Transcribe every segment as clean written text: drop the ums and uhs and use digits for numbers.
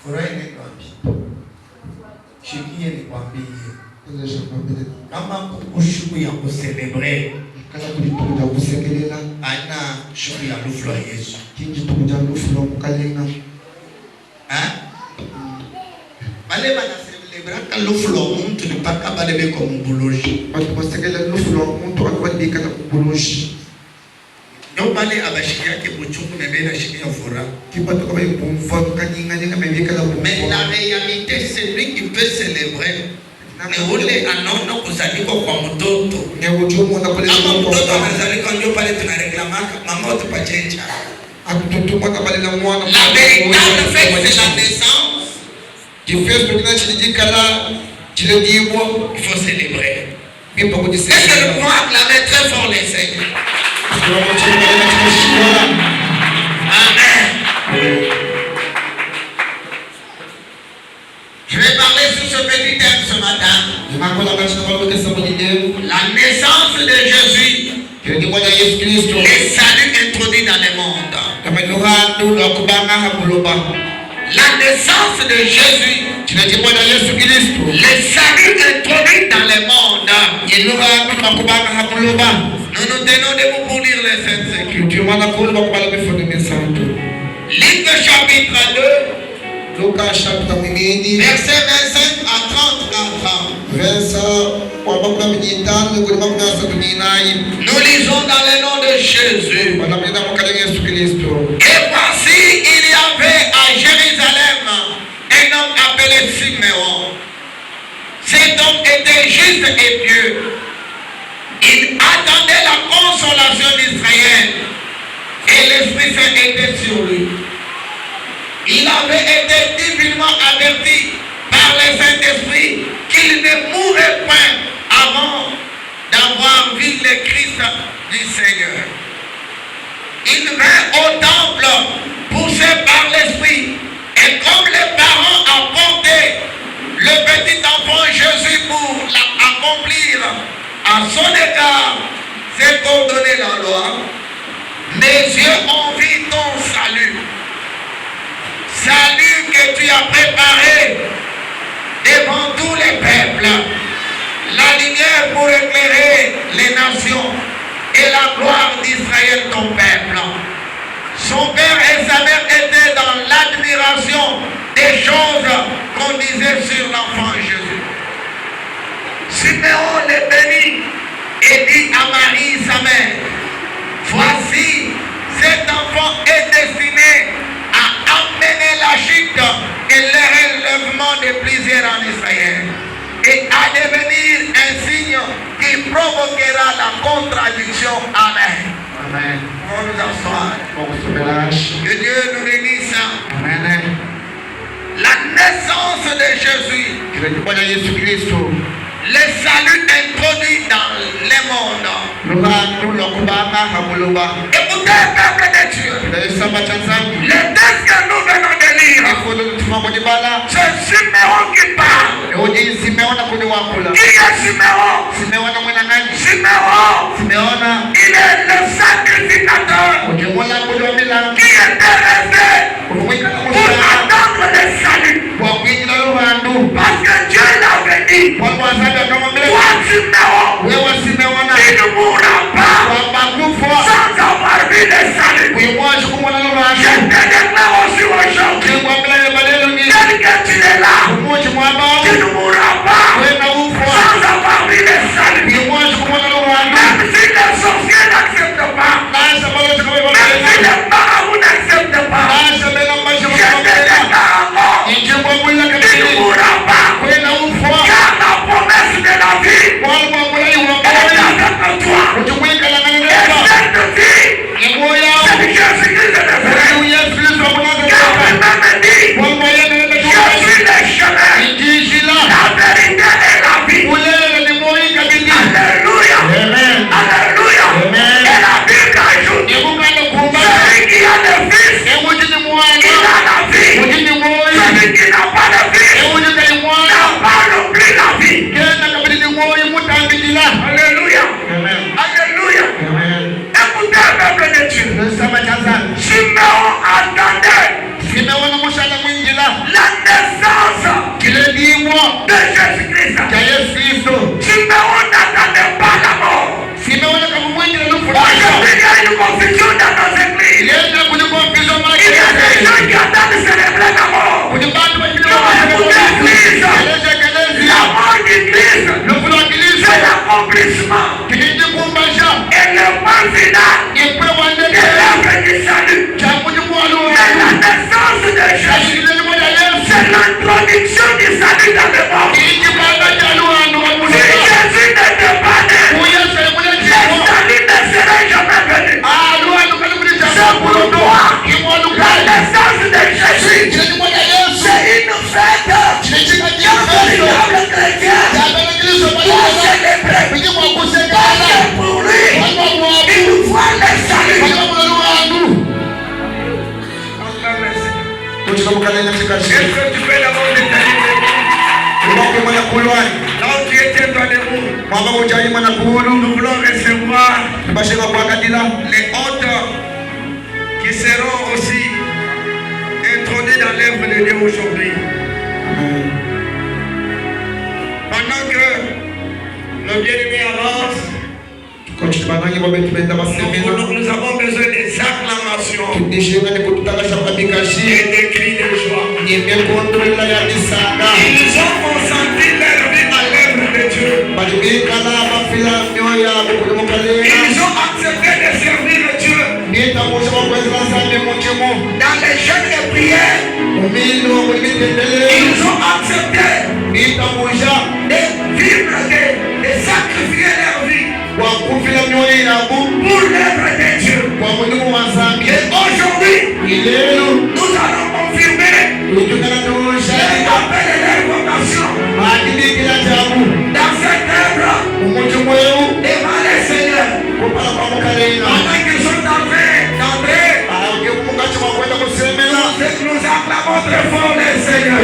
Furaha inaitwaje? Shikie nikwambie. Kama kushuku ya kuselebre. Kana kulitukuja kusekelela. Aina shuku ya luflo Yesu. Kinji tukuja luflo mukalenga. Bale bana celebre ka luflo muntu ni paka bale be ko mbuluji. Batu kusekela luflo muntu akwandi kana mbuluji. Ndio bale abashikia ke buchungu na bena shikia furaha. Kipatu kama yumva kanyinga nyinga mebika la kumva. Mais la réalité c'est lui qui peut célébrer. Ne ule anono kuzalika kwa mtoto. Ne ujumu na kule mtoto anazalika ndio pale tunareklamaka mama utapachenja. Akututuma kabali na mwana. La véritable fête c'est la naissance. Qui fait ce que tu dis kala, tu le dis moi, il faut célébrer. Mais pas que tu sais. Est-ce que nous pouvons acclamer très fort les Seigneurs? Amen. Je vais parler sur ce petit thème ce matin. La naissance de Jésus. Les saluts introduits dans le monde. La naissance de Jésus. Les saluts introduits dans le monde. Nous nous tenons debout pour lire les Saintes Écritures. Livre chapitre 2. Verset 25 à 30. Nous lisons dans le nom de Jésus. Et voici, il y avait à Jérusalem un homme appelé Siméon. Cet homme était juste et pieux. Il attendait la consolation d'Israël. Et l'Esprit Saint était sur lui. Il avait été divinement averti par le Saint-Esprit qu'il ne mourrait point avant d'avoir vu le Christ du Seigneur. Il vint au temple poussé par l'Esprit. Et comme les parents apportaient le petit enfant Jésus pour l'accomplir à son égard, c'est ordonné la loi. Mes yeux ont vu ton salut. Salut que tu as préparé devant tous les peuples, la lumière pour éclairer les nations et la gloire d'Israël ton peuple. Son père et sa mère étaient dans l'admiration des choses qu'on disait sur l'enfant Jésus. Siméon les bénit et dit à Marie sa mère, voici cet enfant est destiné à amener la chute et le relèvement de plusieurs en Israël et à devenir un signe qui provoquera la contradiction. Amen. Amen. On nous assoit. Que Dieu nous bénisse. Amen. La naissance de Jésus. Le salut introduit dans le monde. Écoutez, peuple de Dieu. Le texte que nous venons de lire, c'est Siméon qui parle. Qui est Siméon? Siméon, il est le sacrificateur qui est resté pour attendre le salut. Parce que Dieu l'avait dit. Toi, Siméon, il ne mourra pas sans avoir vu le salut. Je te déclare aussi aujourd'hui. s'installer dans le monde. Si Jésus n'était pas né, les saluts ne seraient jamais venus. C'est pour toi. La naissance de Jésus, c'est une fête. Un véritable chrétien doit célébrer. Parce que pour lui, il nous voit le salut. Est-ce que tu peux d'abord détailler là où tu étais dans les roues? Nous voulons recevoir les hôtes qui seront aussi introduits dans l'œuvre de Dieu aujourd'hui. Pendant que nos bien-aimés avancent, nous avons besoin des acclamations et des cris de joie. Ils ont consenti leur vie à l'œuvre de Dieu. Ils ont accepté de servir Dieu dans les jeûnes et prières. Ils ont accepté de vivre, de sacrifier leur vie pour l'œuvre de Dieu. Et aujourd'hui, nous allons confirmer l'appel et l'invocation dans cette œuvre devant le Seigneur. Pendant qu'ils sont en train d'entrer, nous acclamons très fort le Seigneur.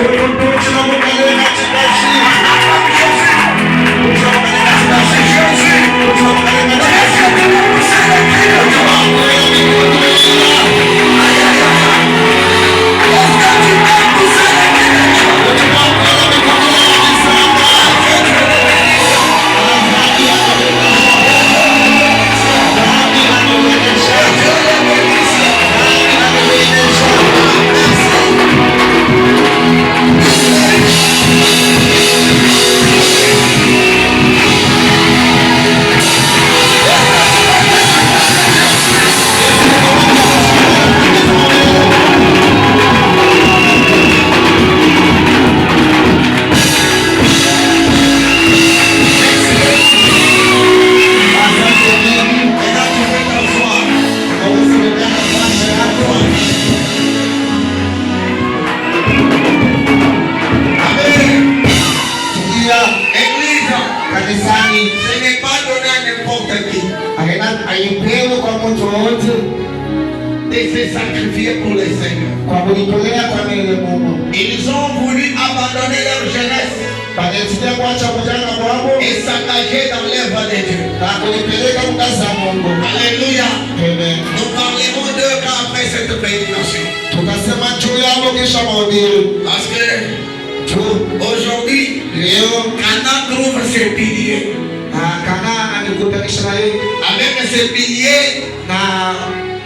Et s'est sacrifié pour le Seigneur. Ils ont voulu abandonner leur jeunesse et s'engager dans l'œuvre de Dieu. Alléluia. Nous parlerons d'eux après cette prédication. Parce que aujourd'hui, Cana trouve ses piliers. Avec ces piliers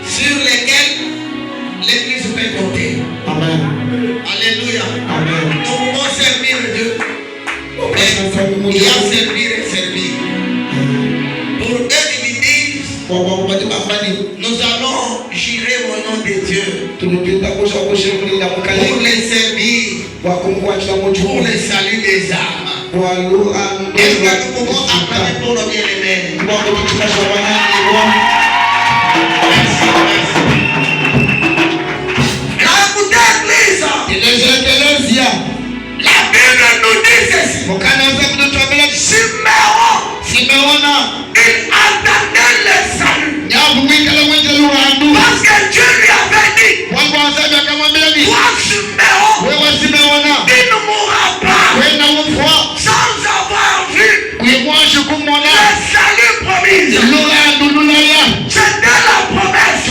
sur lesquels l'église peut compter. Amen. Alléluia. Amen. Nous pouvons servir Dieu. Il y a servir et servir. Pour eux, ils disent, nous allons jurer au nom de Dieu pour les servir, pour le salut des âmes. Est-ce que nous pouvons acclamer pour nos bien-aimés? Merci, merci. Là, écoutez, l'église. La Bible nous dit ceci. Siméon, il attendait le salut. Parce que Dieu lui avait dit, toi, Siméon, tu ne mourras pas sans avoir vu le salut promis. C'était la promesse.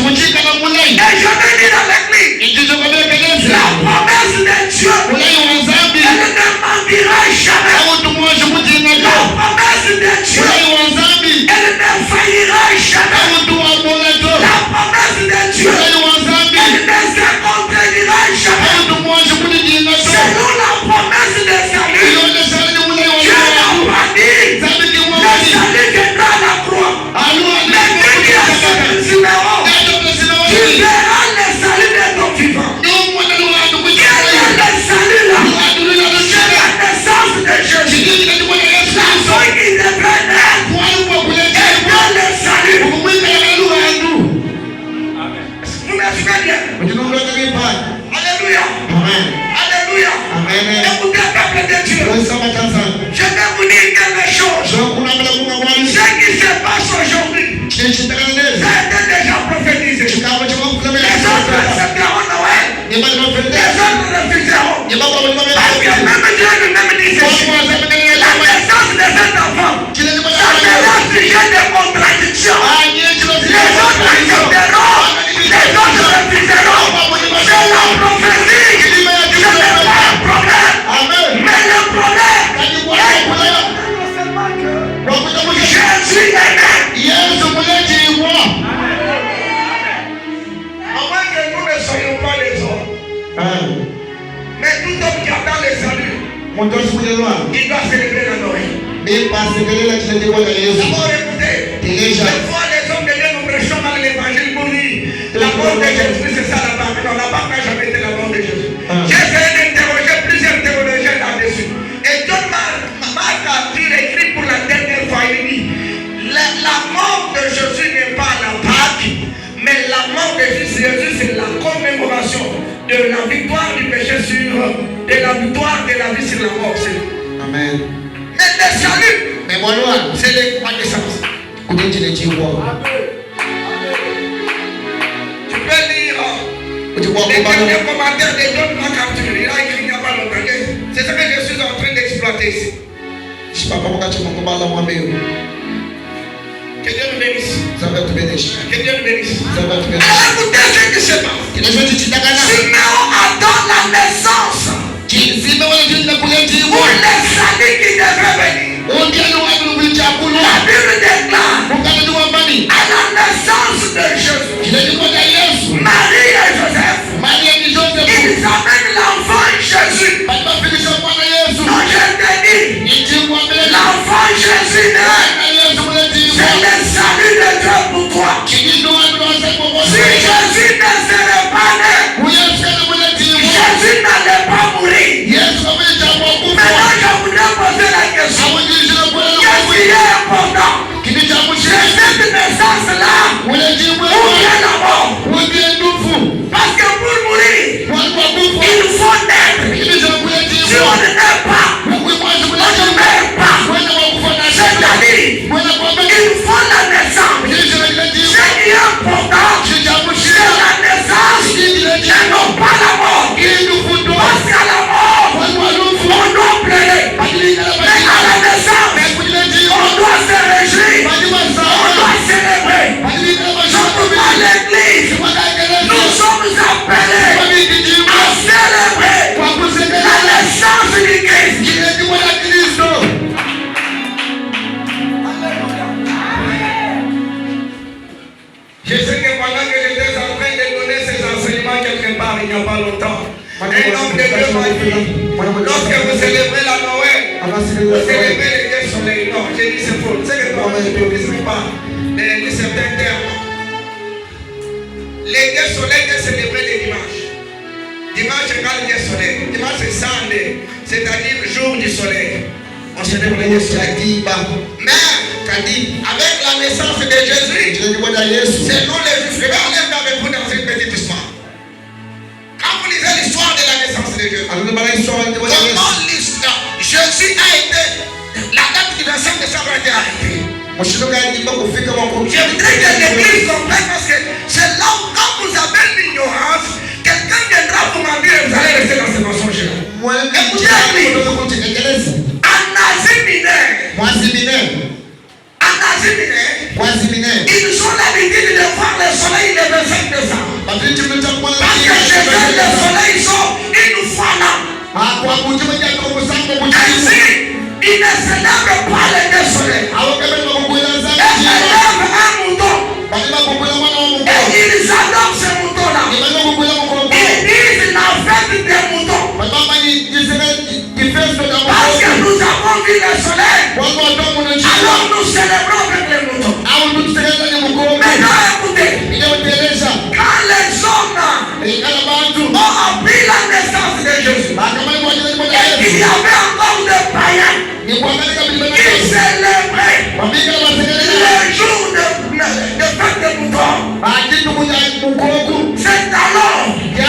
Et je l'ai dit dans l'église, la promesse de Dieu, elle ne mentira jamais. La promesse de Dieu, elle ne faillira jamais. La promesse de Dieu, elle ne se contredira jamais. Les autres refuseront. Parce que même Dieu lui-même dit ceci. La naissance de cet enfant, ça sera sujet de contradiction. Les autres accepteront, les autres refuseront. C'est la prophétie. Ce n'est pas un problème. Mais le problème est Jésus est né. À moins que nous ne soyons pas les hommes. Mais tout homme qui attend le salut, il doit célébrer la Noël. D'abord écoutez, des fois les hommes de Dieu nous prêchons dans l'évangile pour dire la mort de Jésus, c'est ça la Bible. Non, la Bible n'a jamais été la mort de Jésus. J'ai essayé d'interroger plusieurs théologiens là-dessus. Et John Marc a écrit pour la dernière fois, il dit la mort de Jésus n'est pas la Pâque, mais la mort de Jésus, c'est la commémoration de la victoire du péché sur, de la victoire de la vie sur la mort. Amen. Mais le salut, c'est le connaissance. Tu peux lire les derniers commentaires de John Marc Arthur. Il a écrit il n'y a pas longtemps. C'est ce que je suis en train d'exploiter ici. Que Dieu nous bénisse. Que Dieu nous bénisse. Écoutez ce qui se passe. Siméon attend la naissance pour le salut qui devrait venir. La Bible déclare à la naissance de Jésus, Marie et Joseph, ils amènent l'enfant Jésus. Non, je te dis, l'enfant Jésus naît. C'est le salut de Dieu pour toi. Si Jésus ne serait pas né, Jésus n'allait pas mourir. Maintenant, je voudrais poser la question. Qu'est-ce qui est important? C'est cette naissance-là ou bien la mort? Parce que pour mourir, il faut naître. Si on ne naît pas, on ne meurt pas. C'est-à-dire, il faut la naissance. Ce qui est important, c'est la naissance et non pas la mort. Parce qu'à la mort, on doit pleurer. Mais à la naissance, on doit se réjouir. On doit célébrer. Surtout par l'église, nous sommes appelés à célébrer la naissance du Christ. Je sais que pendant que j'étais en train de donner ces enseignements quelque part il n'y a pas longtemps, un homme de Dieu m'a dit, lorsque vous célébrez la Noël, vous célébrez les dieux soleil. Non, j'ai dit c'est faux. C'est que toi, je ne maîtrise pas de certains termes. Les dieux soleil est célébré les dimanches. Dimanche est quand le dieu soleil. Dimanche c'est Sunday, c'est-à-dire jour du soleil. On célèbre les dieux soleil. Mais avec la naissance de Jésus, c'est nous les Juifs. Je vais aller avec vous dans une petite histoire. Quand vous lisez l'histoire de la naissance de Jésus, comment l'histoire, Jésus a été, la date du naissance de sa mère a été arrêtée. Je voudrais que l'église comprenne parce que c'est là où quand vous avez l'ignorance, quelqu'un viendra vous mentir et vous allez rester dans ce mensonge-là. En Asie mineure, ils ont l'habitude de voir le soleil le 25 décembre. Parce que chez eux, le soleil sort une fois là. Ainsi, ils ne célèbrent pas le soleil. Et ils élèvent un mouton. Et ils adorent ce mouton-là. Ils disent la fête des moutons. Parce que nous avons vu le soleil. Alors nous célébrons avec les moutons. Maintenant écoutez, quand les hommes ont appris la naissance de Jésus, et qu'il y avait encore des païens qui célébraient le jour de fête des moutons, c'est alors que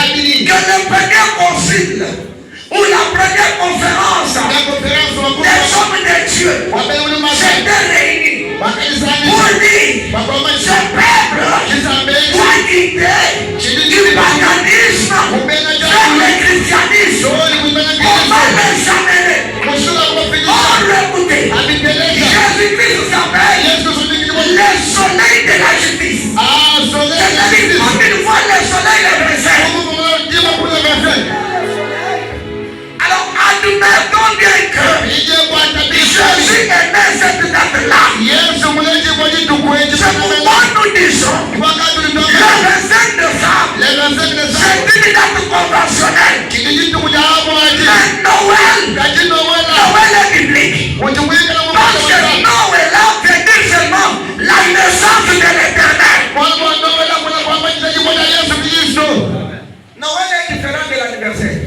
le premier concile ou la première conférence des hommes de Dieu s'était réunis pour dire ce peuple doit quitter du paganisme bien que Jésus est né cette date-là. C'est pourquoi nous disons le 25 décembre, c'est une date conventionnelle. Mais Noël est biblique. Parce que Noël veut dire seulement la naissance de l'Éternel. Noël est différent de l'anniversaire.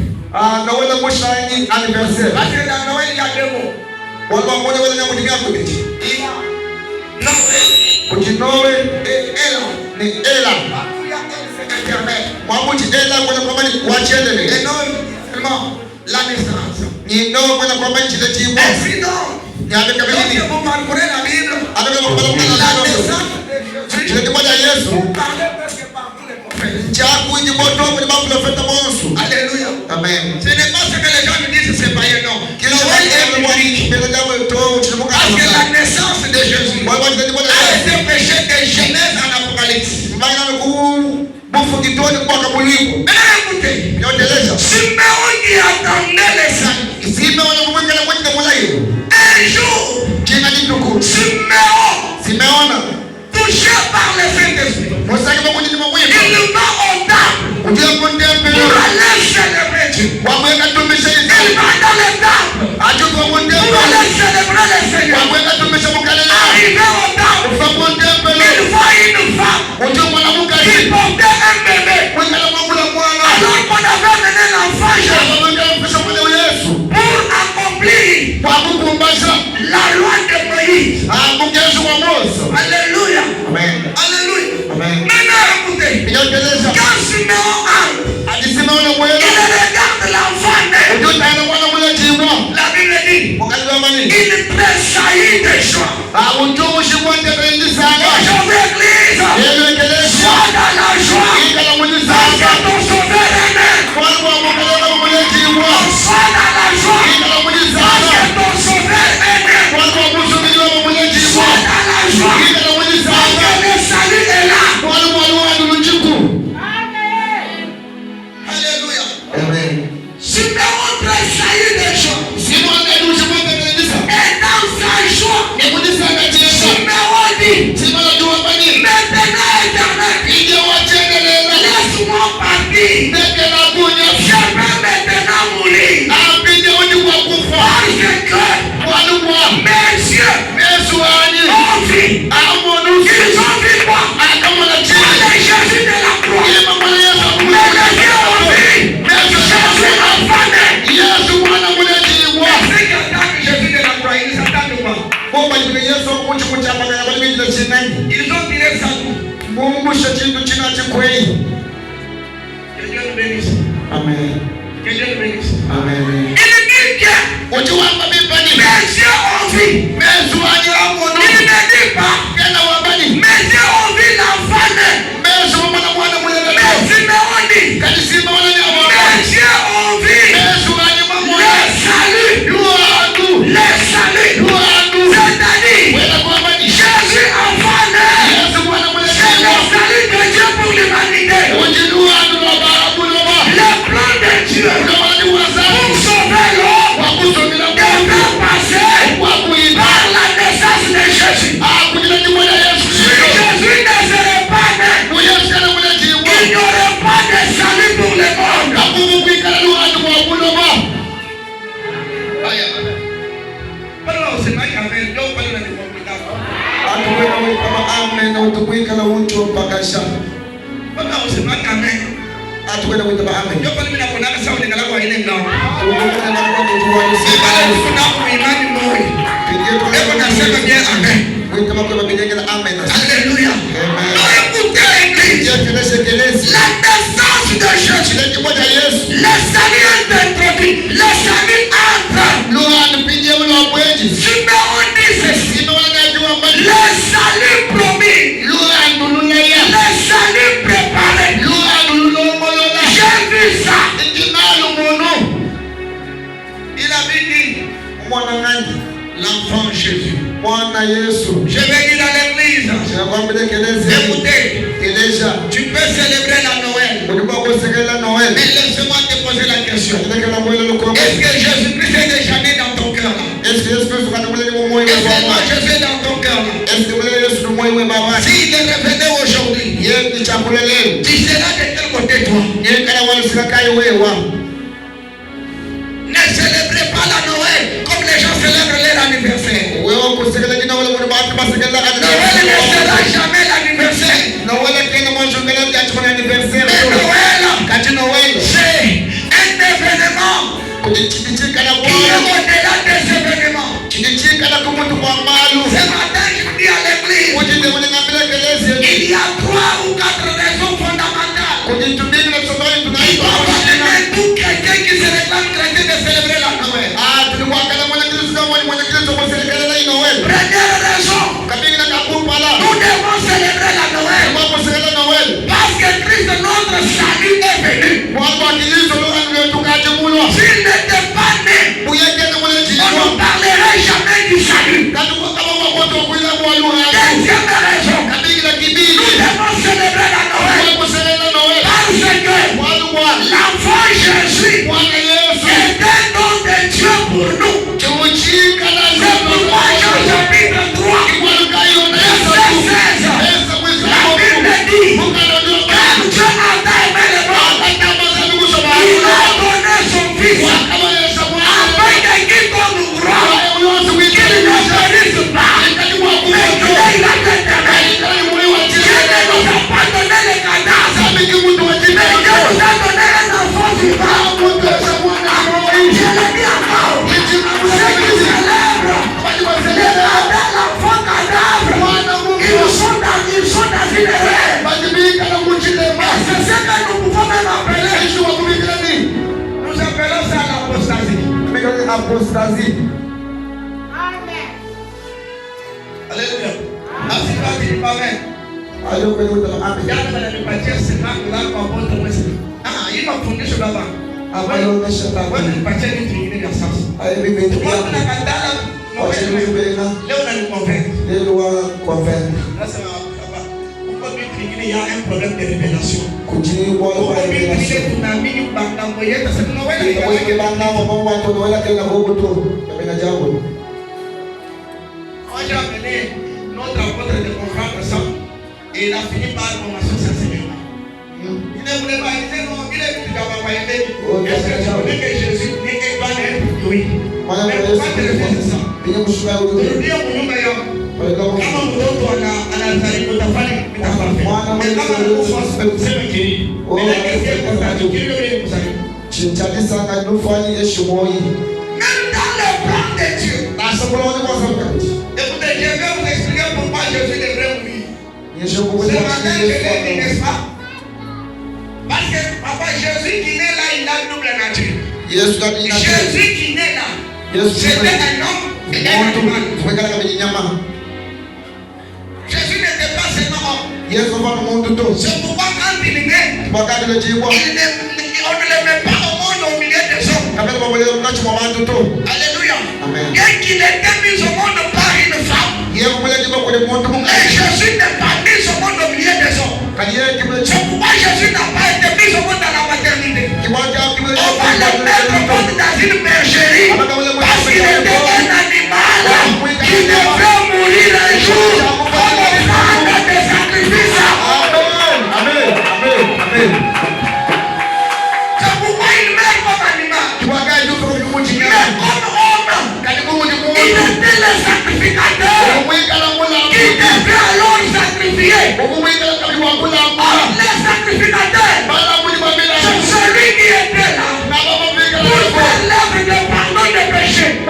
Noël est anniversaire. Parce que dans Noël, il y a deux mots. Il y a Noël et Elan. Ni Ela. Il y a El, c'est éternel. Mwamuti Ela kwa kwamba ni wachendele. Et non seulement la naissance. Ni no kwa kwamba ni chiletiwa. Et sinon, Avec lorsque vous parcourez la Bible, avec la naissance de Jésus, chiletiwa ya Yesu. vous parlez presque par tous les prophètes. Chaku ni moto kwa babu profeta Mose. Alléluia. Amen. Ce n'est pas ce que les gens me disent, c'est païen, non. Kisha Noël est biblique. Parce que la naissance de Jésus a été prêchée de Genèse en Apocalypse. Maintenant écoutez, Simeon qui attendait les saints. Un jour, Simeon, touché par le Saint-Esprit, il va au temple pour aller célébrer Dieu. Il va dans le temple pour aller célébrer le Seigneur. Arrivé au temple, il voit une femme qui portait un bébé. Alors qu'on avait mené l'enfant Jésus pour accomplir la loi de Moïse. Alléluia. Alléluia. Maintenant écoutez, quand Simeon entre, il regarde l'enfant né. La Bible dit, il tressaillit de joie. Aujourd'hui, l'église, sois dans la joie. Parce que ton sauveur est né. Sois dans la joie. Parce que ton sauveur est né. Sois dans la joie. Parce que le salut est là. Alléluia. Simeon tressaillit de joie. Et dans sa joie, Simeon dit, maintenant éternel, laisse-moi partir. Je vais maintenant mourir. Parce que mes yeux ont vu. Ils ont vu quoi? Avec Jésus de la croix. Mes yeux ont vu. Jésus enfant né. C'est quelqu'un que Jésus de la croix, ils s'attendent quoi? Ils ont tiré sa coupe. Que Dieu nous bénisse. Amen. Que Dieu nous bénisse. Amen. Il dit bien. Mes yeux ont vu. Il ne dit pas. Mes yeux ont vu l'enfant né. Mais Simeon dit. Mes yeux ont vu. Le salut. C'est-à-dire, Jésus enfant né. C'est le salut de Dieu pour l'humanité. Le plan de Dieu pour sauver l'homme devait passer par la naissance de Jésus. Si Jésus ne serait pas né, il n'y aurait pas de salut pour le monde. Alléluia. La naissance de Jésus, le salut est introduit, le salut entre. Simeon dit ceci, le salut promis, le salut préparé. J'ai vu ça. Il avait dit l'enfant Jésus. Je vais dire à l'église, écoutez, tu peux célébrer la Noël, mais laisse-moi te poser la question. Est-ce que Jésus-Christ est déjà né dans Tu seras de quel côté toi? Ne célébrez pas la Noël comme les gens célèbrent leur anniversaire. Noël ne sera jamais l'anniversaire. Mais Noël, c'est un événement qui est au-delà des événements. Ce matin, je dis à l'église, il y a 3 ou 4 raisons fondamentales qui doivent amener tout quelqu'un qui se réclame chrétien de célébrer la Noël. Première raison, nous devons célébrer la Noël parce que Christ, notre salut, est venu. S'il n'était pas né, on ne parlerait jamais du salut. Deuxième raison, nous devons célébrer la Noël parce que l'enfant Jésus est un don de Dieu pour nous. C'est pourquoi Jean chapitre 3, verset 16, la Bible dit, car Dieu a aimé le monde, il a donné son Fils, afin que quiconque croit, qu'il ne périsse pas, mais qu'il ait la vie éternelle. Dieu ne nous a pas donné les cadavres, mais Dieu nous a donné un enfant vivant. Je l'ai dit encore, ceux qui célèbrent l'enfant cadavre, ils sont dans une erreur. C'est ce que nous pouvons même appeler. Nous appelons ça l'apostasie. Amen. Alléluia. Il m'a fundisho baba. Il y a un problème de révélation. J'ai amené notre apôtre de conférence ensemble et il a fini par commencer sa Seigneur. Il ne voulait pas, il disait non, il est venu d'avoir pas aimé. Est-ce que tu connais que Jésus n'est qu'un ban? Oui. Mais pourquoi tu le fais ça? Aujourd'hui, on nous met kama mtoto anazaliwa utafanya mitafanya. Mais kama mtoto useme kiri. Mais qu'est-ce que ça veut dire que vous savez? Même dans le plan de Dieu. Écoutez, je vais vous expliquer pourquoi Jésus devrait mourir. Ce matin, je l'ai dit, n'est-ce pas? Parce que papa Jésus qui naît là, il a une double nature. Jésus qui naît là, c'était un homme et un animal. Jésus n'était pas seulement homme. C'est pourquoi quand il naît, on ne le met pas au monde au milieu des hommes. Alléluia. Dès qu'il était mis au monde par une femme, et Jésus n'est pas mis au monde au milieu des hommes. C'est pourquoi Jésus n'a pas été mis au monde dans la maternité. On va le mettre au monde dans une bergerie parce qu'il était un animal qui devait mourir un jour comme offrande de sacrifice. Amen. C'est pourquoi il meurt comme animal. Mais comme homme, il était le sacrificateur qui devait alors sacrifier. Or, le sacrificateur, c'est celui qui était là pour faire l'œuvre de pardon des péchés. Le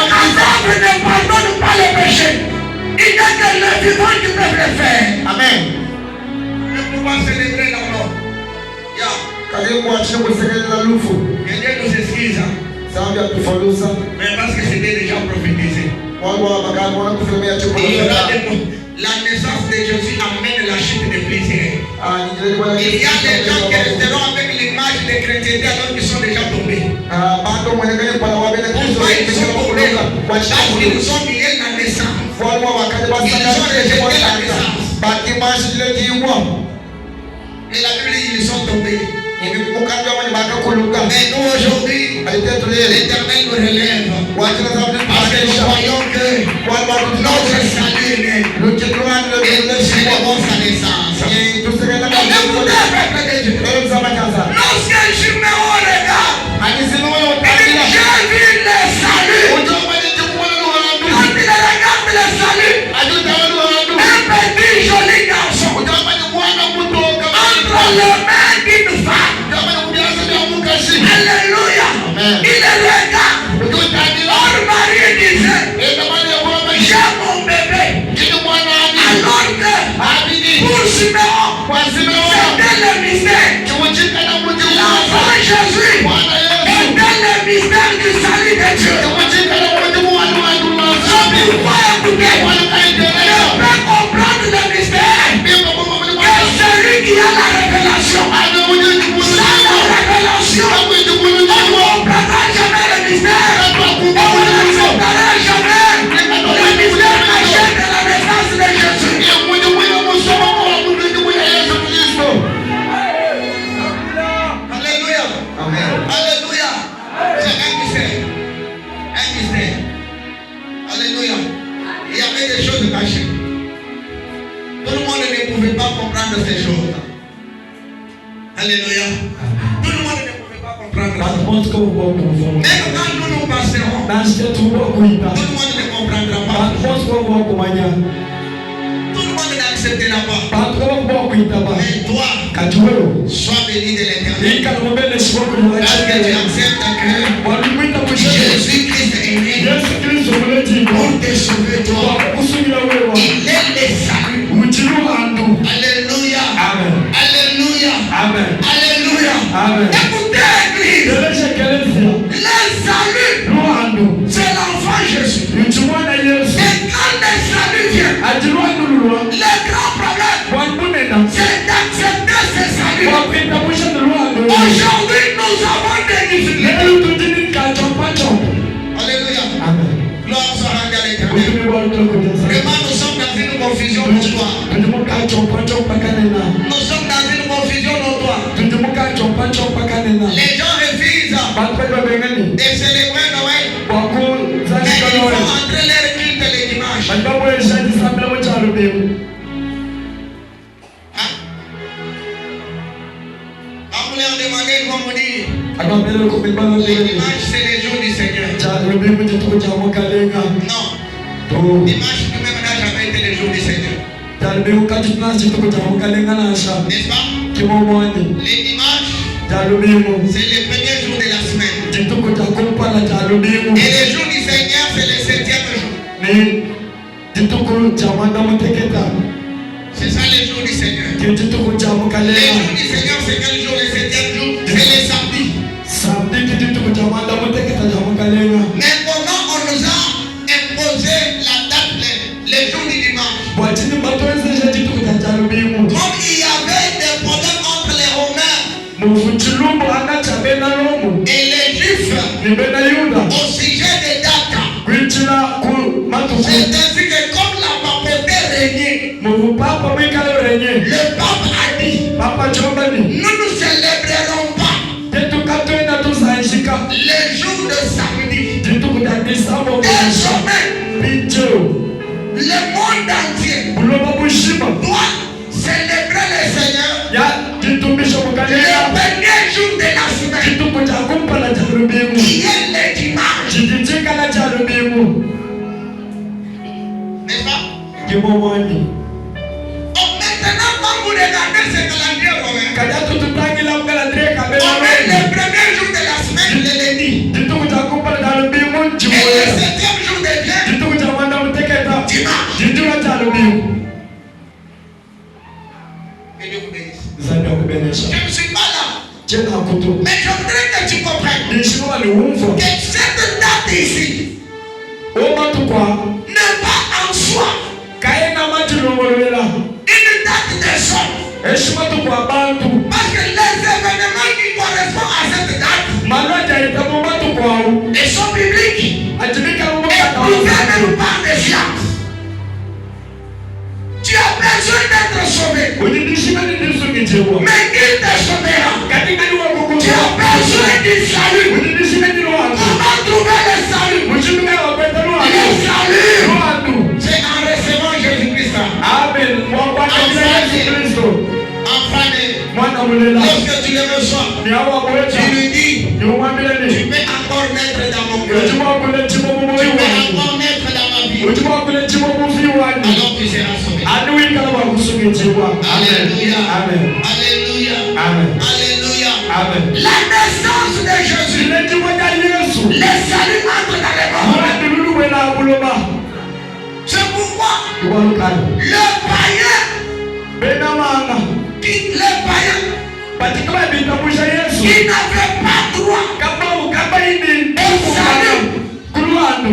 cadavre ne pardonne pas les péchés. Il n'y a que le vivant qui peut le faire. Amen. Nous pouvons célébrer la mort. Que Dieu nous excuse. Mais parce que c'était déjà prophétisé. La naissance de Jésus amène la chute de plaisir. Il y a des gens qui resteront avec l'image de chrétienté alors qu'ils sont déjà tombés. Pourquoi ils sont tombés? Parce qu'ils ont nié la naissance. Ils ont rejeté la naissance. Et la Bible dit qu'ils sont tombés. Mais nous aujourd'hui, l'Éternel nous relève. Parce que nous voyons que notre salut est né. Et nous célébrons sa naissance. le mec d'une femme. Alléluia. Il est regarde. Or Marie disait, j'ai mon bébé. Alors que pour Siméon, c'était le mystère. L'enfant Jésus était le mystère du salut de Dieu. Pourquoi écouter? Ne pas comprendre le mystère. Que celui qui a la révélation. Sans la révélation, on ne comprendra jamais le mystère. On n'acceptera jamais le mystère caché de la naissance de Jésus. Alléluia. Amen. Alléluia. C'est un mystère. Un mystère. Alléluia. Il y avait des choses cachées. Tout le monde ne pouvait pas comprendre ces choses. Alléluia. Tout le monde ne pouvait pas comprendre. Même quand nous passerons, tout le monde ne comprendra pas. Tout le monde n'acceptera pas. Mais toi, sois béni de l'Éternel. Parce que tu acceptes que Jésus-Christ est né pour te sauver toi. Il est le salut. Alléluia. Alléluia. Alléluia. Écoutez l'église. Le salut, c'est l'enfant Jésus. Et quand le salut vient, le grand problème, c'est d'accepter ce salut. Aujourd'hui, nous avons des difficultés. Alléluia. Gloire soit rendue à l'Éternel. Vraiment, nous sommes dans une confusion notoire. Nous sommes dans une confusion notoire. Les gens refusent de célébrer Noël. Mais ils vont entrer leur culte les dimanches. Quand vous leur demandez, ils vont vous dire, les dimanches, c'est les jours du Seigneur. Non. Dimanche, nous-mêmes, n'a jamais été les jours du Seigneur. N'est-ce pas? Les dimanches, c'est les premiers jours de la semaine. Et les jours du Seigneur, c'est le 7e jour. C'est ça les jours du Seigneur. Les jours du Seigneur, c'est quel jour? Le 7e jour, c'est le samedi. Mais comment on nous a imposé la date, les jours du dimanche? Comme il y avait des problèmes entre les Romains et les Juifs au sujet des dates, c'est ainsi que comme la papauté régnait, le pape a dit, nous ne célébrerons pas les jours de samedi. Désormais, le monde entier doit célébrer le Seigneur le premier jour de la semaine, qui est le dimanche. N'est-ce pas? Maintenant, quand vous regardez ce calendrier romain, on met le premier jour de la semaine, le lundi. Et le 7e jour devient dimanche. Que Dieu vous bénisse. Je ne suis pas là. Mais je voudrais que tu comprennes que cette date ici n'est pas en soi une date de somme. Parce que les événements qui correspondent à cette date, ils sont bibliques et prouvés même par des sciences. Tu as besoin d'être sauvé, mais qui te sauvera? Tu as besoin du salut. Comment trouver le salut? Le salut, c'est en recevant Jésus-Christ. Enfin, lorsque tu le reçois, tu lui dis, tu peux encore naître dans mon cœur. Tu peux encore naître dans ma vie. Alors tu seras sauvé. Alléluia. Amen. Alléluia. Amen. Alléluia. Amen. La naissance de Jésus. Les saluts entrent dans les morts. C'est pourquoi le païen, qui n'avait pas droit au salut,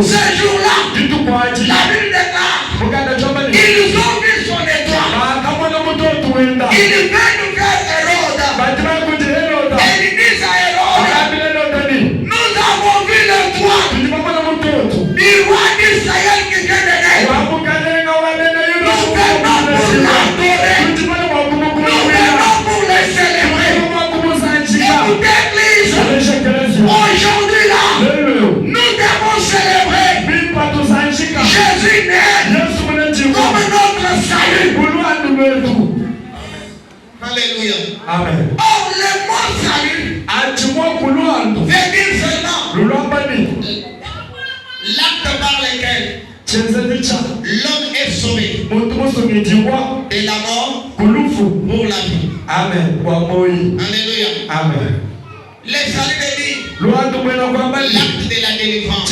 ce jour-là, la Bible déclare, ils ont vu son étoile. Ils viennent vers Hérode. Et ils disent à Hérode, nous avons vu l'étoile du roi d'Israël qui vient de naître. Nous venons pour l'adorer. Nous venons pour le célébrer. Écoutez l'église. Aujourd'hui là, nous devons célébrer Jésus né comme notre salut. Alléluia. Amen. Oh, le mot salut veut dire seulement l'acte par lequel l'homme est sauvé de la mort pour la vie. Amen. Alléluia. Amen. Le salut veut dire l'acte de la délivrance.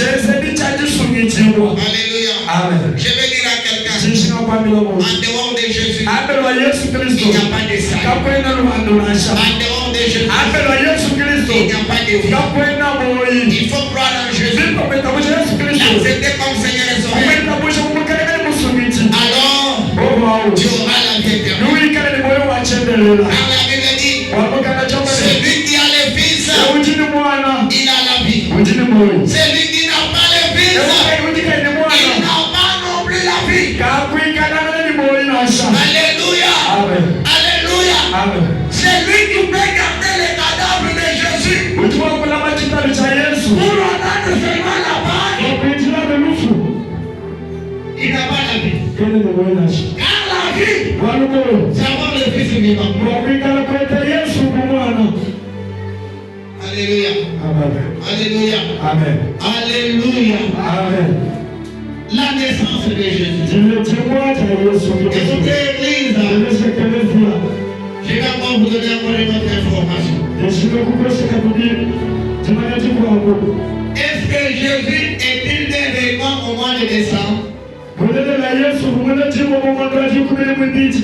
Alléluia. Amen. Je vais dire à quelqu'un, en dehors de Jésus, il n'y a pas de salut. En dehors de Jésus, il n'y a pas de vie. Il faut croire en Jésus, l'accepter comme Seigneur et Sauveur. Alors, tu auras la vie éternelle. Car la Bible dit, celui qui a le Fils, il a la vie. Celui qui n'a pas le Fils, il n'a pas non plus la vie. Alléluia. Amen. Alléluia. Amen. C'est lui qui peut garder le cadavre de Jésus pour en attendre seulement la part. Il n'a pas la vie. Car la vie, c'est avoir le Fils vivant. Alléluia. Amen. Alléluia. Amen. Alléluia. Amen. La naissance de Jésus. Écoutez l'église. Je vais encore vous donner encore une autre information. Est-ce que Jésus est-il né réellement au mois de décembre?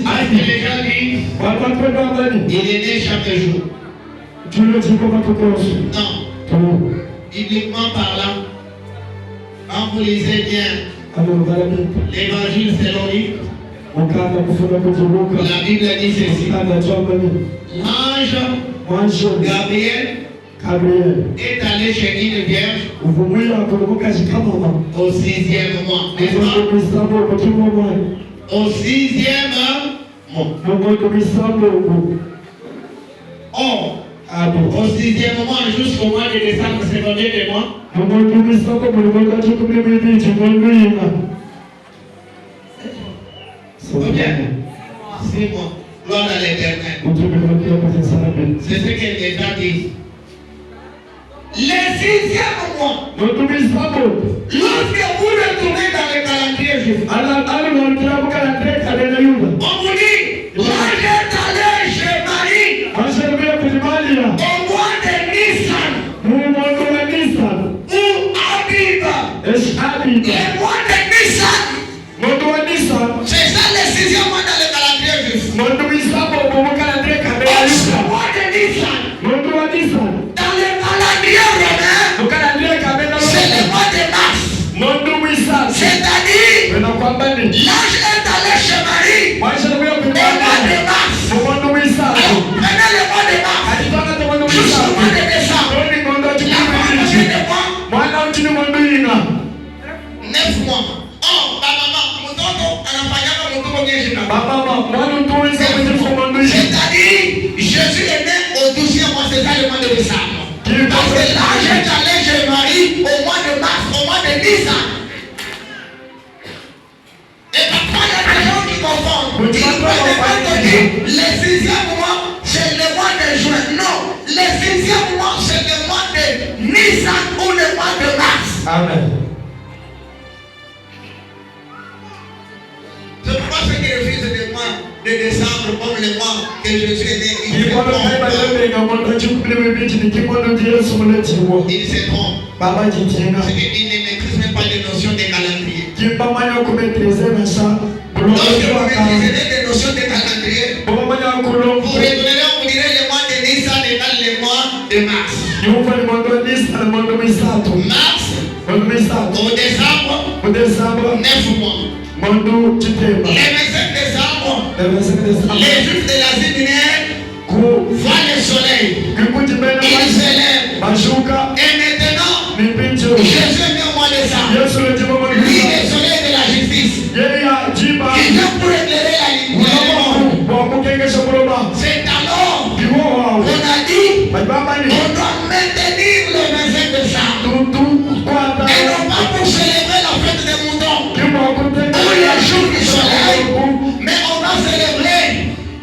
Ah, les gens disent, il est né chaque jour. Non. Bibliquement parlant, quand vous lisez bien l'évangile selon Luc, la Bible dit ceci. L'ange Gabriel est allé chez une vierge au 6e mois. N'est-ce pas? Au 6e mois. Or, au 6e mois jusqu'au mois de décembre, c'est combien de mois? Combien? 6 mois. Gloire à l'Éternel. C'est ce que les gens disent. Le 6e mois, lorsque vous retournez dans le calendrier juif, on vous dit, l'ange est allé chez Marie au mois de Nissan ou Abib. Le mois de Nissan, c'est ça le 6e mois dans le calendrier juif. Au mois de Nissan, dans le calendrier romain, c'est le mois de mars. C'est-à-dire, l'ange est allé chez Marie au mois de mars. Alors, prenez le mois de mars jusqu'au mois de décembre. La mois de 9 mois. Oh, maman, c'est-à-dire, Jésus est né au 12e mois, c'est ça le mois de décembre. Parce que l'ange est allé chez Marie au mois de mars, au mois de Nissan. Et parfois, il y a des gens qui confondent. Le 6e mois, c'est le mois de juin. Non, le 6e mois, c'est le mois de Nissan ou le mois de mars. Amen. C'est pourquoi ce qui refuse de de décembre comme le mois que Jésus est né, il se trompe. C'est qu'il ne maîtrise même pas les notions des calendriers. Lorsque vous maîtrisez des notions de calendrier, vous redonnerez, on dirait le mois de Nissan égale le mois de mars. Mars, au décembre, 9 mois. Le 25 décembre, les Juifs de l'Asie mineure voient le soleil. Ils s'élèvent. Et maintenant, Jésus est né au mois de décembre. Lui, le soleil de la justice. Il vient pour éclairer la lumière. C'est alors qu'on a dit on doit maintenir le 25 décembre. Et non pas pour célébrer la fête des moutons ou le jour du soleil, mais on va célébrer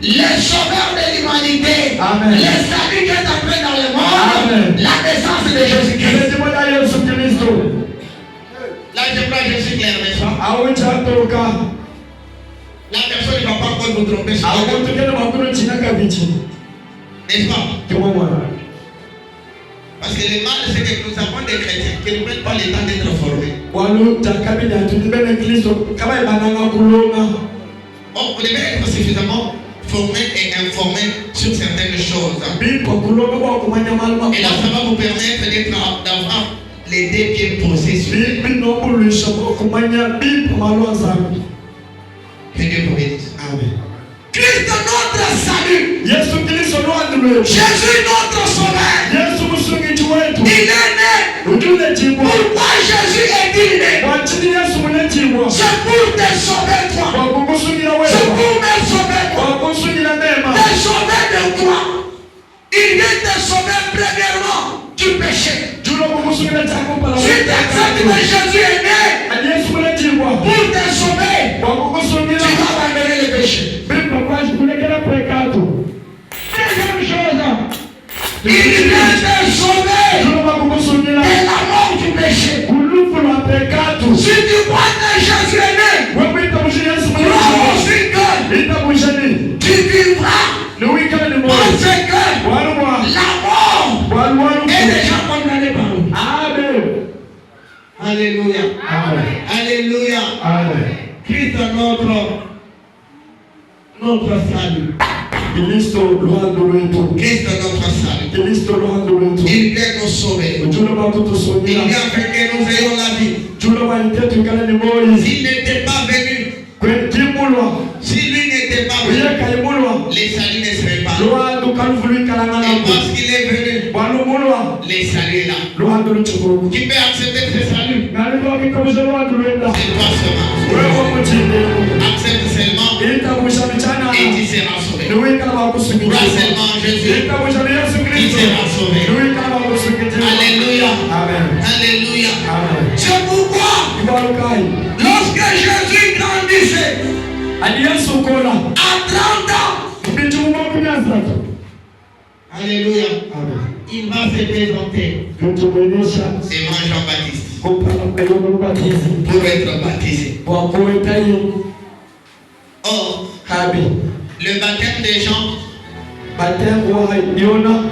le sauveur de l'humanité, le salut qui est entré dans le monde, la naissance de Jésus-Christ. Là, je crois que je suis clair, n'est-ce pas? La personne ne va pas encore vous tromper sur n'est-ce pas? Parce que le mal, c'est que nous avons des chrétiens qui ne prennent pas le temps d'être formés. Oh, vous devez être suffisamment formé et informé sur certaines choses. Et là, ça va vous permettre d'avoir les deux pieds posés sur Dieu. Que Dieu vous bénisse. Amen. Christ notre salut. Jésus notre sauveur. Il est né. Pourquoi Jésus est-il né? C'est pour te sauver toi. C'est pour me sauver moi. Te sauver de quoi? Il vient te sauver premièrement du péché. Si tu acceptes que Jésus est né pour te sauver, tu vas abandonner le péché. Deuxième chose, il vient te sauver de la mort du péché. Si tu crois que Jésus est né, crois aussi que tu vivras parce que la mort est déjà condamnée par nous. Amen. Alléluia. Amen. Alléluia. Amen. Christ notre salut. Christ notre salut. Il vient nous sauver. Il vient faire que nous ayons la vie. S'il n'était pas venu, si lui n'était pas venu, les saluts ne seraient pas là. Et parce qu'il est venu, les saluts est là. Qui peut accepter ce salut? C'est toi seulement. Accepte seulement et tu seras sauvé. Crois seulement en Jésus, tu seras sauvé. Alléluia. Alléluia. C'est pourquoi lorsque Jésus grandissait à 30 ans, alléluia, il va se présenter devant Jean-Baptiste pour être baptisé. Or, le baptême des gens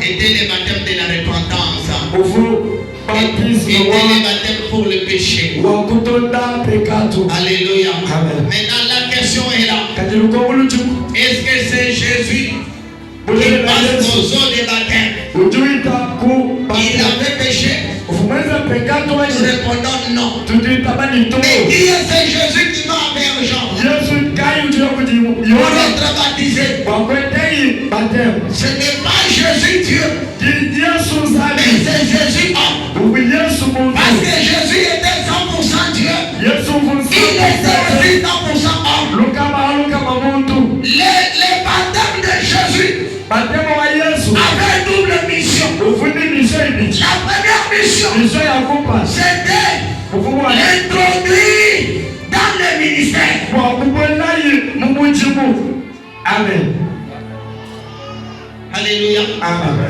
était le baptême de la repentance. Était le baptême pour le péché. Alléluia. Maintenant la question est là. Est-ce que c'est Jésus qui passe aux eaux de baptême? Il avait péché? Nous répondons non. Mais qui est ce Jésus qui va vers Jean pour être baptisé? Ce n'est pas Jésus Dieu, mais c'est Jésus homme. Parce que Jésus était 100% Dieu, il était aussi 100% homme. Les baptêmes de Jésus avaient double mission. La première mission, c'était l'introduire dans le ministère. Amen. Alléluia.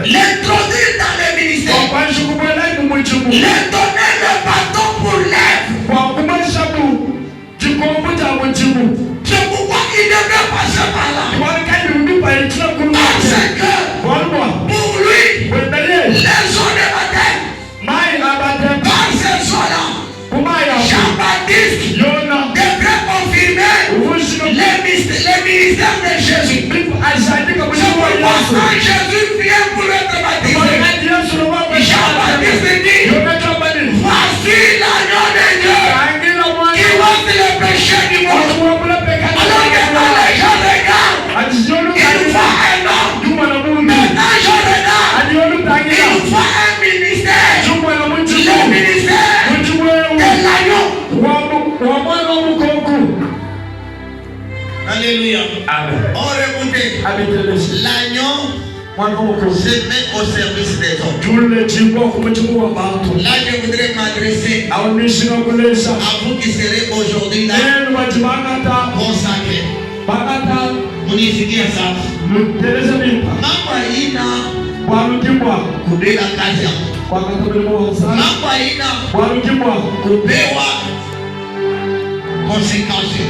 L'introduire dans le ministère. Les donner le bâton pour l'œuvre. C'est pourquoi il devait passer par là. Quand Jésus vient pour être baptisé, Jean-Baptiste dit, voici l'agneau de Dieu qui ôte les péchés du monde. Alors que quand les gens regardent, il nous faut un homme. Maintenant je regarde, il nous faut un ministère. Le ministère de l'agneau. Alléluia. Amen. On remonte. L'agneau se met au service des hommes. Là, je voudrais m'adresser à vous qui serez aujourd'hui là consacrés. Munisikia sasa. Mambo haina kubeba kazi yako. Mambo haina kupewa konsekansi.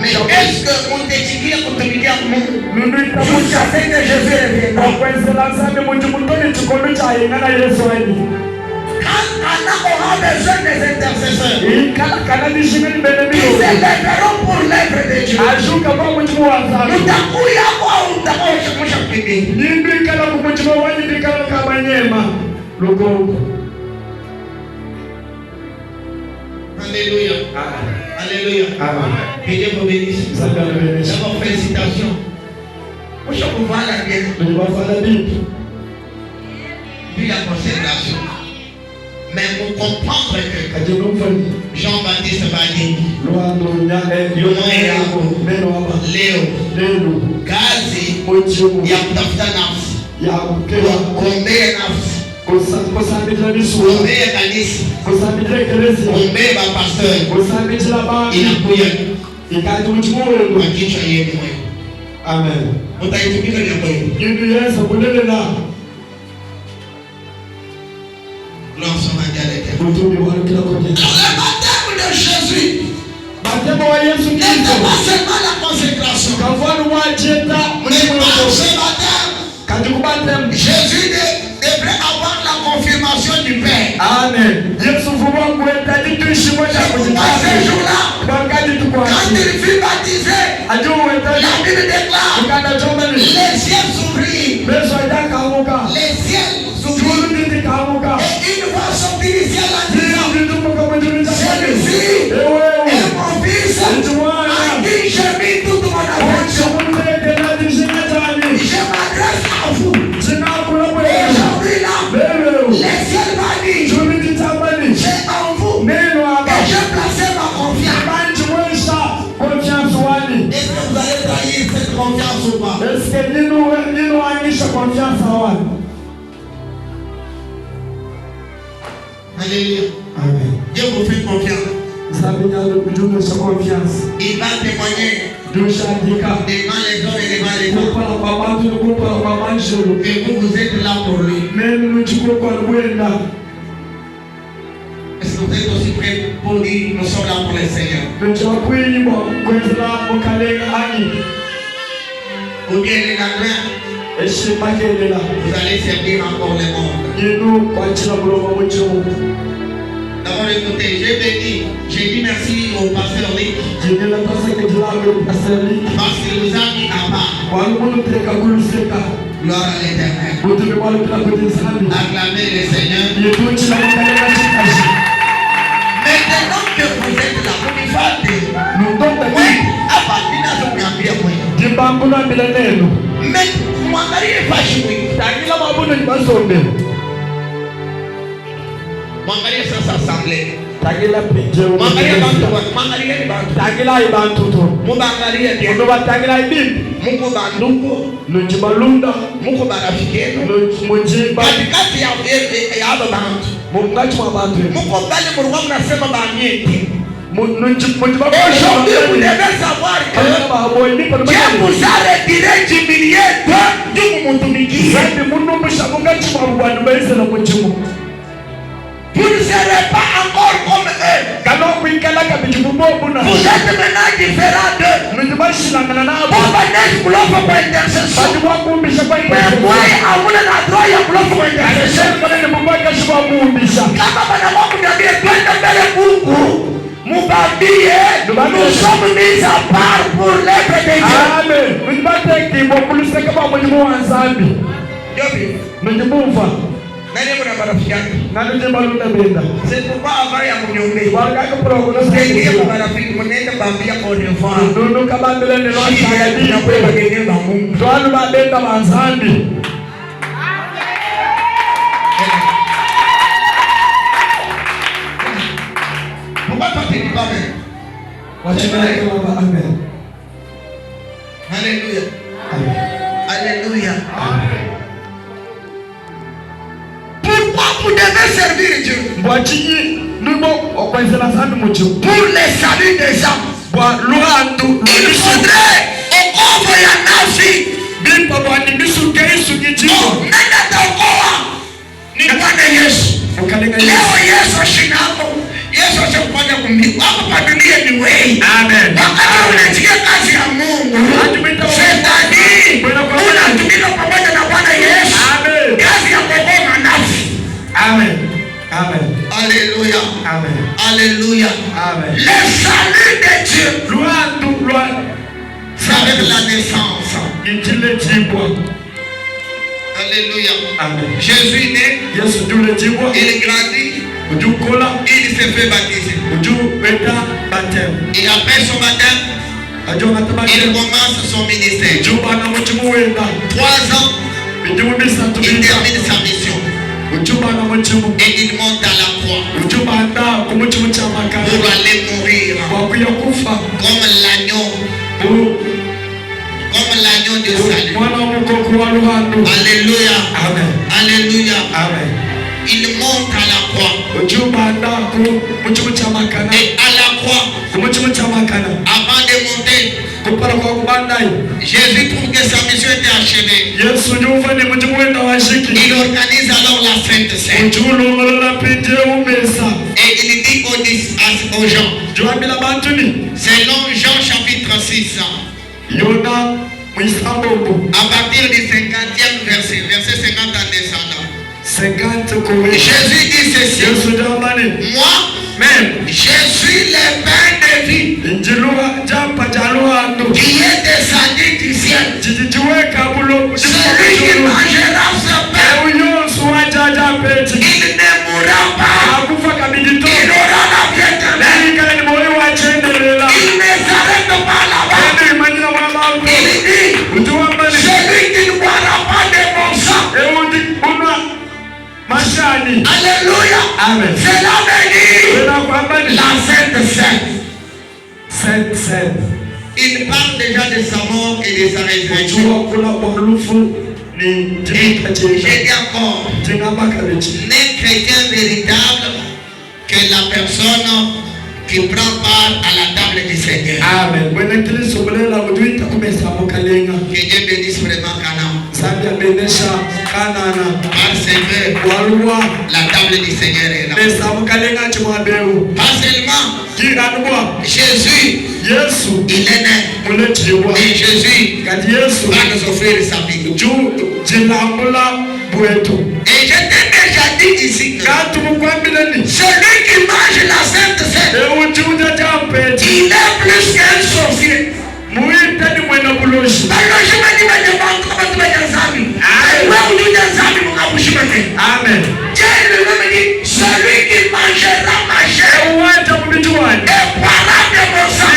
Mais est-ce que on t'étudie pour te dire Mungu? Jusqu'à ce que Jésus revienne. Quand on aura besoin des intercesseurs, ils s'élèveront pour l'œuvre de Dieu. Alléluia. Alléluia. Que Dieu vous bénisse. D'abord, félicitations. Moi, je vous vois la bien. Puis la consécration. Mais pour comprendre que Jean-Baptiste va dire Léo, Gazi, Yakutafuta nafsi, kuombea nafsi, kuombea kanisa, kuombea mapastor, inakuja kwa kichwa yenu mwenyewe. Amen. Utaitumika jambo hili. L'ensemble de le baptême de Jésus n'était pas seulement la consécration. Mais par ce baptême, Jésus devrait avoir la confirmation du Père. Amen. Ce jour-là, quand il fut baptisé, la Bible déclare les ciels s'ouvrirent. Les ciels s'ouvrirent. Et une voix sortit du ciel en disant, celui-ci est mon fils, à qui j'ai mis toute mon affection. Je m'adresse à vous. Aujourd'hui là, les ciels m'ont dit, c'est en vous que j'ai placé ma confiance. Est-ce que vous allez trahir cette confiance ou pas? Alléluia. Amen. Dieu vous fait confiance. Il va témoigner devant les hommes et devant les femmes que vous êtes là pour lui. Est-ce que vous êtes aussi prêts pour dire nous sommes là pour le Seigneur? Ou bien les grands, vous allez servir encore le monde. D'abord écoutez, j'ai dit merci au pasteur Lick parce qu'il nous a mis à part. Gloire à l'Éternel. Acclamez le Seigneur. Maintenant que vous êtes là, vous me faites. Oui, à partir de ce mais mwangalie fashion. Mwangalie sasa assemblée. Mwangalie bantu. Mubangalie bien. Mungu banduko. Mungu barafiki. Katikati ya aba bantu. Mungu bali murwa mnasema banyeti. Aujourd'hui, vous devez savoir que Dieu vous a retiré du milieu de Mumutumiki. Vous ne serez pas encore comme eux. Vous êtes maintenant différents d'eux. Papa n'est pour l'offre pour intercession. Mais moi, à vous le droit, il y a pour l'offre pour intercession. Quand papa n'a pas pu dire, toi, tu as fait le Moubabie, nous sommes mis à part pour l'être de Dieu. Amen. C'est pourquoi avant ya kunyombe. Saidia marafiki mnaenda bambia kwa refa. Pourquoi toi tu dis pas amen? Amen. Alléluia. Alléluia. Pourquoi vous devez servir Dieu? Pour le salut des âmes. Il faudrait au offre ya nafsi. Nenda taokoa. Ni Bwana Yesu. Leo Yesu shinako. Yesu asipanda kumbi. Hapo pa dunia ni wewe. Amen. Wakati unachia kazi ya Mungu. Shetani. Unatumika pamoja na Bwana Yesu. Amen. Kazi ya kuokoa nafsi. Amen. Amen. Alléluia. Amen. Alléluia. Amen. Le salut de Dieu. C'est avec la naissance. Alléluia. Amen. Jésus est né. Il grandit. Il se fait baptiser. Et après son baptême, il commence son ministère. 3 ans, il termine sa mission. Et il monte à la croix pour aller mourir comme l'agneau de salut. Alléluia. Amen. Alléluia. Amen. Il monte à la croix. Et à la croix, avant de monter, Jésus trouve que sa mission était achevée. Il organise alors la Sainte Seine. Et il dit aux gens, selon Jean chapitre 6, à partir du 50e verset, verset 50 en descendant, Jésus dit ceci: moi, même, je suis le pain de vie qui est descendu du ciel. Celui qui mangera ce pain, il ne mourra pas. Il aura la vie éternelle. Il ne s'arrête pas là-bas. Il dit: celui qui ne boira pas de mon sang. Alléluia. Amen. Cela veut dire la Sainte Seine. Il parle déjà de sa mort et de sa résurrection. J'ai dit encore, n'est chrétien véritable que la personne qui prend part à la table du Seigneur. Amen. Que Dieu bénisse vraiment Canaan. Parce que la table du Seigneur est là. Pas seulement Jésus, il est né. Et Jésus va nous offrir sa vie. Et je t'ai déjà dit ici que celui qui mange la Sainte Seine, il est plus qu'un sorcier. Amen. Celui qui mangera ma chair et boira de mon sang,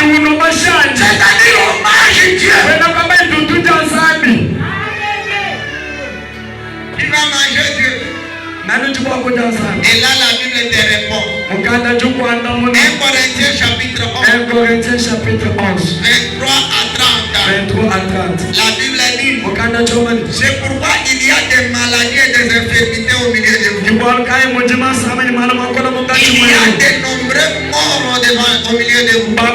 c'est-à-dire on mange Dieu. Il va manger Dieu. Et là la Bible te répond. 1 Corinthiens chapitre 11. 23 à 30. La Bible dit: c'est pourquoi il y a des maladies et des infirmités au milieu de vous. Il y a de nombreux morts au milieu de vous. Parce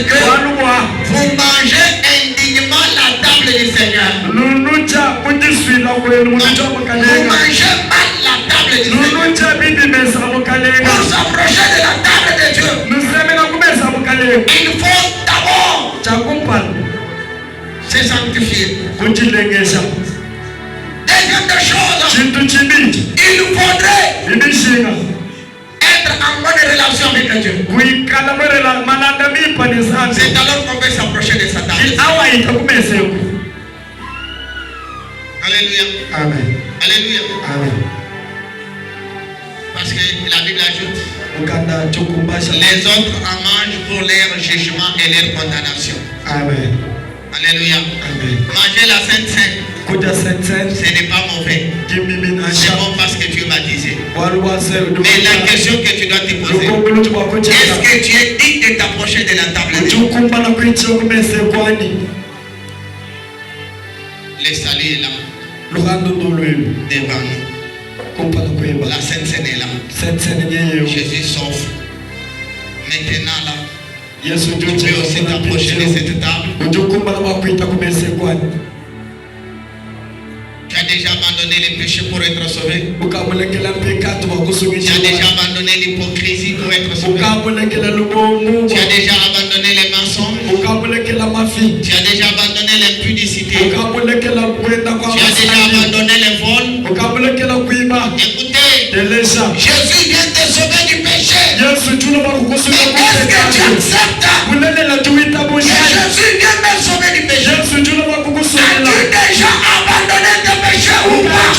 que vous mangez indignement la table du Seigneur. Vous mangez mal la table du Seigneur. Pour s'approcher de la table de Dieu, il faut d'abord se sanctifier. Deuxième chose, il faudrait être en bonne relation C'est alors qu'on peut s'approcher de Satan. Alléluia. Amen. Alléluia. Amen. Parce que la Bible ajoute, les autres en mangent pour leur jugement et leur condamnation. Amen. Alléluia. Amen. Manger la Sainte Seine, ce n'est pas mauvais. C'est bon parce que tu es baptisé. Mais la question que tu dois te poser, est-ce que tu es digne de t'approcher de la table de Dieu? Le salut est là. Devant nous. La Sainte Seine est là. Jésus s'offre. Maintenant là, tu peux aussi t'approcher de cette table. Tu as déjà abandonné les péchés pour être sauvé. Tu as déjà abandonné l'hypocrisie pour être sauvé. Tu as déjà abandonné les mensonges. Tu as déjà abandonné l'impudicité. Tu as déjà abandonné les vols. Écoutez, Jésus vient te sauver du péché. Mais est-ce que tu acceptes que Jésus vient me sauver du péché? As-tu déjà abandonné tes péchés ou pas?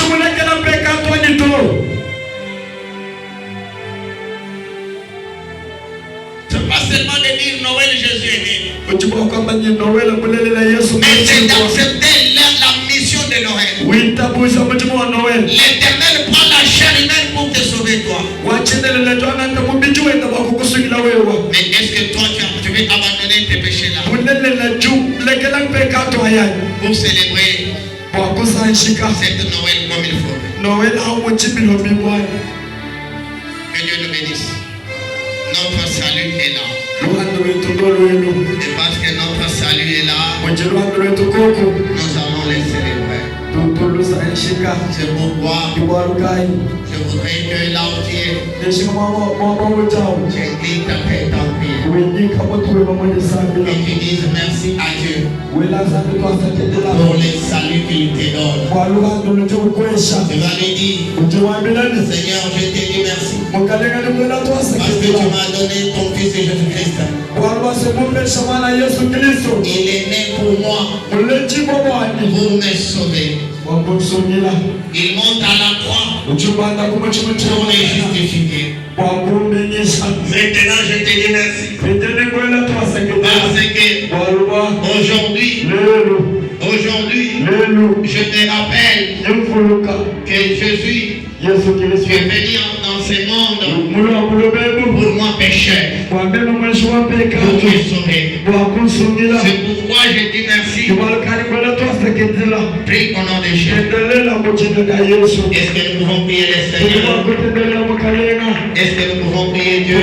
C'est pas seulement de dire Noël, Jésus est né. Mais c'est d'accepter la mission de Noël. L'Éternel prend la chair humaine pour te sauver toi. Mais est-ce que toi tu veux abandonner tes péchés là pour célébrer cette Noël comme il faut? Que Dieu nous bénisse. Notre salut est là. Et parce que notre salut est là, nous allons les célébrer. C'est pourquoi je voudrais que là où tu es, tu inclines ta tête en prière et tu dises merci à Dieu pour les saluts qu'il te donne. Tu vas lui dire, Seigneur, je te dis merci parce que tu m'as donné ton fils Jésus-Christ. Il est né pour moi, pour me sauver. Il monte à la croix pour me justifier. Maintenant je te dis merci parce que aujourd'hui je te rappelle que Jésus est venu dans ce monde pour moi pécheur, pour me sauver. C'est pourquoi je dis merci. Prie au nom de Jésus. Est-ce que nous pouvons prier le Seigneur? Est-ce que nous pouvons prier Dieu?